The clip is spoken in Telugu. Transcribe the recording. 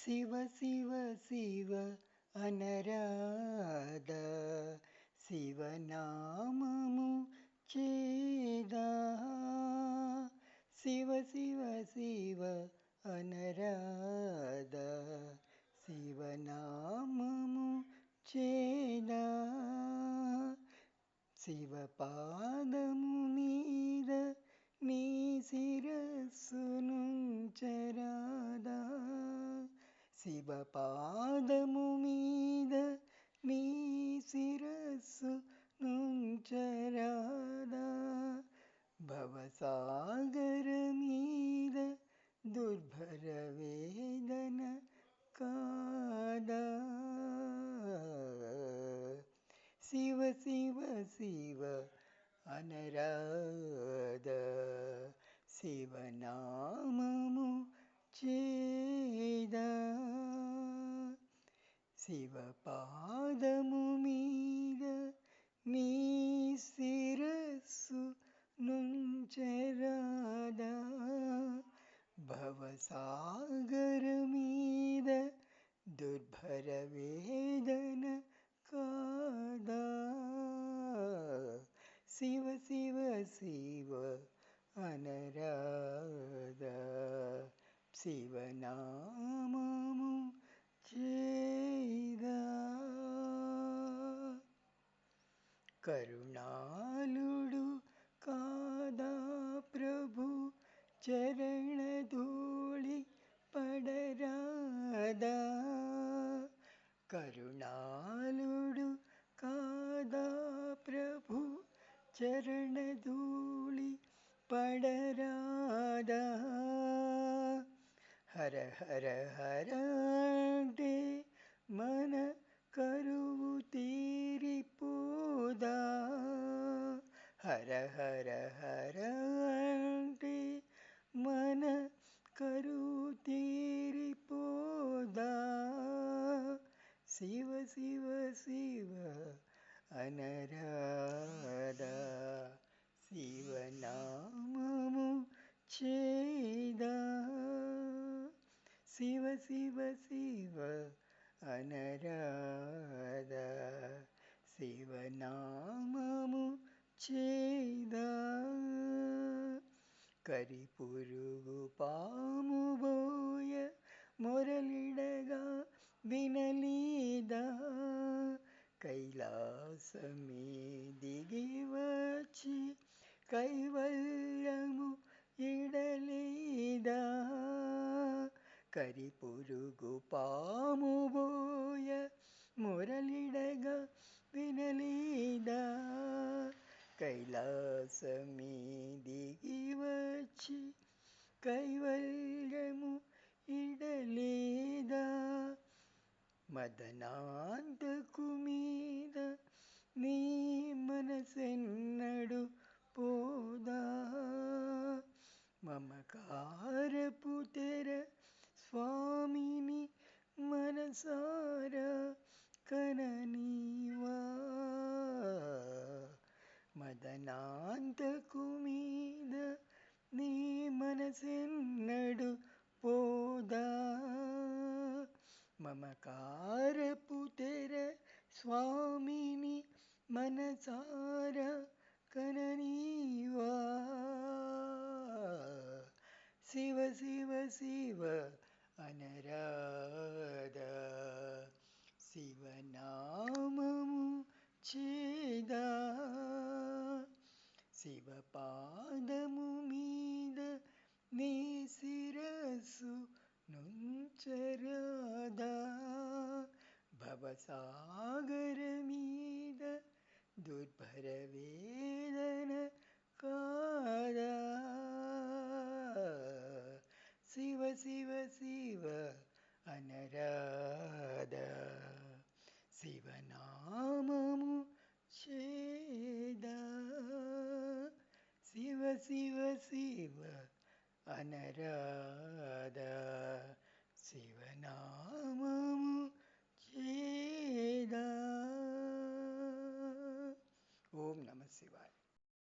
శివ శివ శివ అనరాధ, శివనామము చేదా. శివ శివ శివ అనరాధ, శివనామము చేదా. శివ పాదము మీద నీ శిరస్సునుంచరాదా. శివ పాదము మీద నీ శిరస్సు నుంచరాదా. భవసాగర మీద దుర్భర వేదన కాదా. శివ శివ శివ అనరాధ, శివనామము చేదా. శివ పాదము మీద నీ శిరస్సు నుంచరాదా. భవసాగర మీద దుర్భర వేదన కాదా. శివ శివ శివ అనరాధ, శివనామము చేదా. కరుణాళుడు కాదా ప్రభు చరణధూళి పడరాదా. కరుణాళుడు కాదా ప్రభు చరణధూళి పడరాదా. హర హర హర అంటే మన కరువు తీరిపోదా. హర హర హర అంటే మన కరువు తీరిపోదా. శివ శివ శివ అనరాధ, శివనామము చేదా. శివ శివ శివ అనరాధ, శివనామము చేదా. కరిపురుగు పాము బోయ మొరలిడగా వినలీదా. కైలాసమే దిగి వచ్చి కైవల్యము ఇడలేదా. కరిపురుగు పాము బోయ మొరలిడగా వినలేదా. కైలాసమే దిగి వచ్చి కైవల్యము ఇడలేదా. మదనాంతకు మీద నీ మనసెన్నడు పోదా. మమకారపు తెర స్వామిని మనసారా కననీవా. మదనాంతకు మీద నీ మనసెన్నడు పోదా. మమకారపు తెర స్వామిని మనసారా కననీవా. శివ శివ శివ అనరాధ, శివనామము చేదా. శివ పాదము మీద నీ శిరస్సు నుంచరాదా. భవసాగర మీద దుర్భర వేదన కాదా. శివ శివ శివ అనరాధ, శివనామము చేదా. శివ శివ శివ అనరాధ, శివనామము చేదా. ఓం నమః శివాయ.